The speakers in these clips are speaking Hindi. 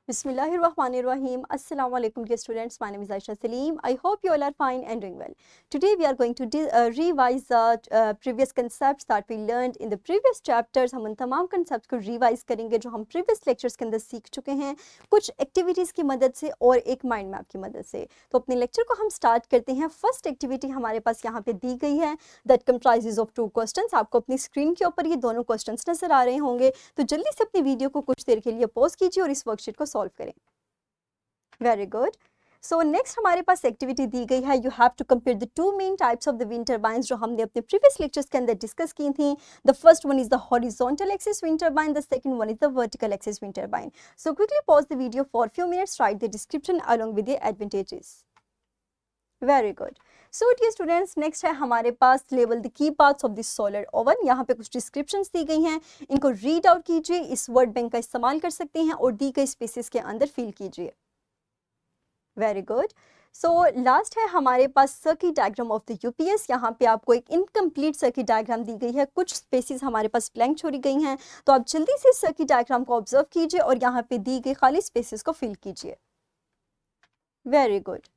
Bismillahirrahmanirrahim. Assalamu alaikum dear students. My name is Aisha Salim. I hope you all are fine and doing well. Today we are going to revise the previous concepts that we learned in the previous chapters. हम उन तमाम concepts को revise करेंगे जो हम previous lectures के अंदर सीख चुके हैं कुछ activities की मदद से और एक mind map की मदद से। तो अपने lecture को हम start करते हैं। First activity हमारे पास यहाँ पे दी गई है that comprises of 2 questions. आपको अपनी screen के ऊपर ये दोनों questions नजर आ रहे होंगे, तो जल्दी से अपनी वीडियो को कुछ देर के लिए पॉज कीजिए और इस वर्कशीट को सॉल्व करें। Very good. सो नेक्स्ट हमारे पास एक्टिविटी दी गई है, you have to compare the 2 main types of the wind turbines जो हमने अपने प्रीवियस लेक्चर्स के अंदर डिस्कस की थी। The first one is the horizontal axis wind turbine, the second one is the vertical axis wind turbine. So quickly pause the video for few minutes, write the description along with the advantages. Very good. So dear students, next है हमारे पास लेवल the key parts of this solar oven. यहाँ पे कुछ डिस्क्रिप्शंस दी गई हैं, इनको रीड आउट कीजिए, इस वर्ड बैंक का इस्तेमाल कर सकते हैं और दी गई स्पेसेस के अंदर फिल कीजिए। Very good. सो लास्ट है हमारे पास circuit diagram of the UPS. यहाँ पे आपको एक इनकम्प्लीट सर्किट डायग्राम दी गई है, कुछ स्पेसेस हमारे पास ब्लैंक छोड़ी गई हैं, तो आप जल्दी से सर्किट डायग्राम को ऑब्जर्व कीजिए और यहाँ पे दी गई खाली स्पेसेस को फिल कीजिए। Very good.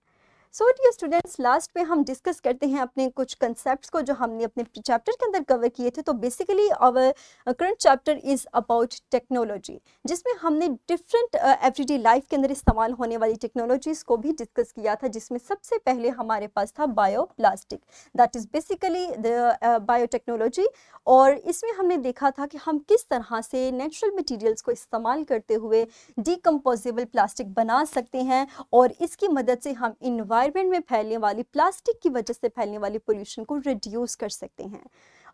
So dear students, last पे हम डिस्कस करते हैं अपने कुछ कंसेप्ट्स को जो हमने अपने चैप्टर के अंदर कवर किए थे। तो basically our current chapter is about technology, जिसमें हमने डिफरेंट एवरीडे लाइफ के अंदर इस्तेमाल होने वाली टेक्नोलॉजीज़ को भी डिस्कस किया था, जिसमें सबसे पहले हमारे पास था bioplastic, that is basically the biotechnology. और इसमें हमने देखा था कि हम किस तरह से नेचुरल मटीरियल्स को इस्तेमाल करते हुए डिकम्पोजेबल प्लास्टिक बना सकते हैं और इसकी मदद से हम इन्वायरमेंट में फैलने वाली प्लास्टिक की वजह से फैलने वाली पोल्यूशन को रिड्यूस कर सकते हैं।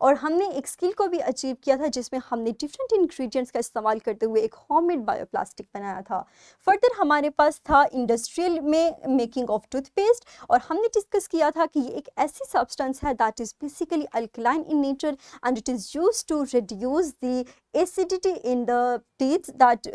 और हमने एक स्किल को भी अचीव किया था जिसमें हमने डिफरेंट इंग्रेडिएंट्स का इस्तेमाल करते हुए एक होममेड बायोप्लास्टिक बनाया था। फर्दर हमारे पास था इंडस्ट्रियल में मेकिंग ऑफ टूथपेस्ट, और हमने डिस्कस किया था कि ये एक ऐसी सब्सटेंस है that is basically alkaline in nature and it is used to reduce the acidity in the teeth that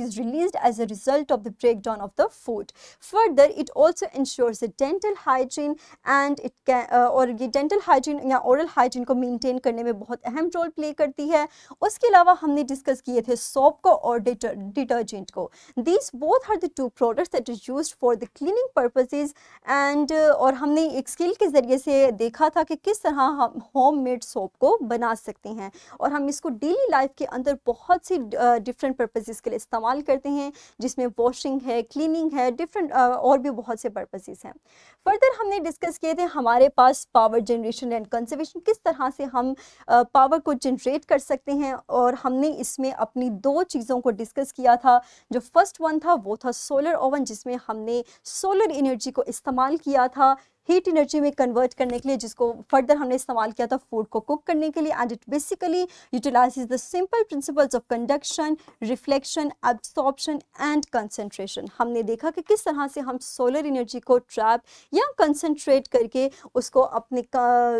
is released as a result of the breakdown of the food. Further, it also ensures the dental hygiene and it can और ये dental hygiene या oral hygiene को maintain करने में बहुत अहम रोल प्ले करती है। उसके अलावा हमने डिस्कस किए थे सोप को और डिटर्जेंट को। These both are the 2 products that is used for the cleaning purposes and और हमने एक स्किल के ज़रिए से देखा था कि किस तरह हम होम मेड सोप को बना सकते हैं और हम इसको डेली लाइफ के अंदर बहुत सी डिफरेंट पर्पसेस के लिए इस्तेमाल करते हैं, जिसमें वॉशिंग है, क्लीनिंग है, डिफरेंट और भी बहुत से पर्पसेस हैं। फर्दर हमने डिस्कस किए थे हमारे पास पावर जनरेशन एंड कंजर्वेशन, किस तरह से हम पावर को जनरेट कर सकते हैं, और हमने इसमें अपनी 2 चीज़ों को डिस्कस किया था। जो फर्स्ट वन था वो था सोलर ओवन, जिसमें हमने सोलर एनर्जी को इस्तेमाल किया था हीट एनर्जी में कन्वर्ट करने के लिए, जिसको फर्दर हमने इस्तेमाल किया था फूड को कुक करने के लिए। And it basically utilises the simple principles of conduction, reflection, absorption and concentration. हमने देखा कि किस तरह से हम सोलर एनर्जी को ट्रैप या कंसंट्रेट करके उसको अपने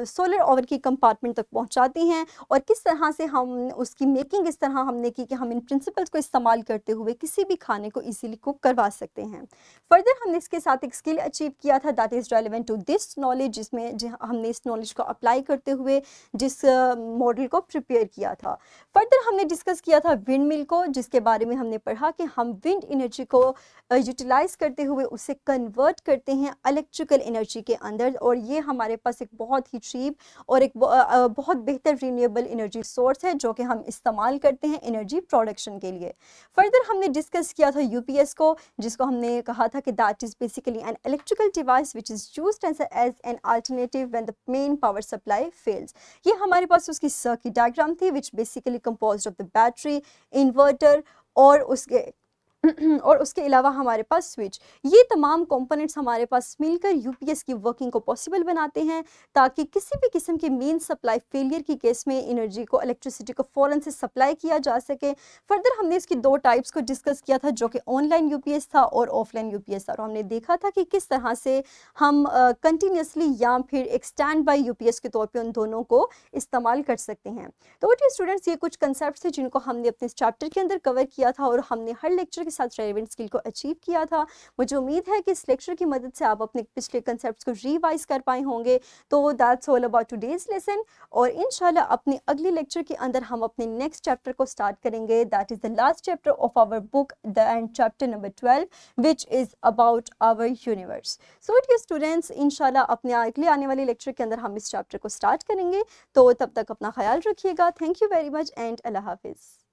सोलर ओवन की कंपार्टमेंट तक पहुंचाते हैं, और किस तरह से हम उसकी मेकिंग इस तरह हमने की कि हम इन प्रिंसिपल्स को इस्तेमाल करते हुए किसी भी खाने को ईजिली कुक करवा सकते हैं। फर्दर हमने इसके साथ एक स्किल अचीव किया था that is relevant this knowledge, जिसमें हमने इस नॉलेज को अप्लाई करते हुए जिस मॉडल को प्रिपेयर किया था। फर्दर हमने डिस्कस किया था विंड मिल को, जिसके बारे में हमने पढ़ा कि हम विंड एनर्जी को यूटिलाइज करते हुए उसे कन्वर्ट करते हैं इलेक्ट्रिकल एनर्जी के अंदर, और ये हमारे पास एक बहुत ही चीप और एक बहुत बेहतर रिन्यूएबल एनर्जी सोर्स है जो कि हम इस्तेमाल करते हैं एनर्जी प्रोडक्शन के लिए। फर्दर हमने डिस्कस किया था यूपीएस को, जिसको हमने कहा था कि that is basically an electrical device which is used as an alternative when the main power supply fails. ये हमारे पास उसकी सर्किट डायग्राम थी which basically composed of the battery, inverter और उसके अलावा हमारे पास स्विच। ये तमाम कंपोनेंट्स हमारे पास मिलकर यूपीएस की वर्किंग को पॉसिबल बनाते हैं, ताकि किसी भी किस्म के मेन सप्लाई फेलियर की केस में एनर्जी को, इलेक्ट्रिसिटी को फ़ौरन से सप्लाई किया जा सके। फर्दर हमने इसकी 2 टाइप्स को डिस्कस किया था, जो कि ऑनलाइन यूपीएस था और ऑफलाइन यूपीएस था, और हमने देखा था कि किस तरह से हम कंटिन्यूसली या फिर एक स्टैंड बाई यूपीएस के तौर पर उन दोनों को इस्तेमाल कर सकते हैं। तो डियर स्टूडेंट्स, ये कुछ कंसेप्ट थे जिनको हमने अपने इस चैप्टर के अंदर कवर किया था, और हमने हर लेक्चर के साथ रेलेवेंट स्किल को अचीव किया था। मुझे उम्मीद है कि इस लेक्चर की मदद से आप अपने पिछले कंसेप्ट को रिवाइज कर पाए होंगे। तो that's all about today's lesson, और इंशाल्लाह अपने अगले लेक्चर के अंदर हम अपने नेक्स्ट चैप्टर को स्टार्ट करेंगे। That is the last chapter of our book the end chapter number 12 which is about our universe. So dear students, इंशाल्लाह अपने अगले आने वाले लेक्चर के अंदर हम इस चैप्टर को स्टार्ट करेंगे। तो तब तक अपना ख्याल रखिएगा। Thank you very much and अल्लाह हाफिज़।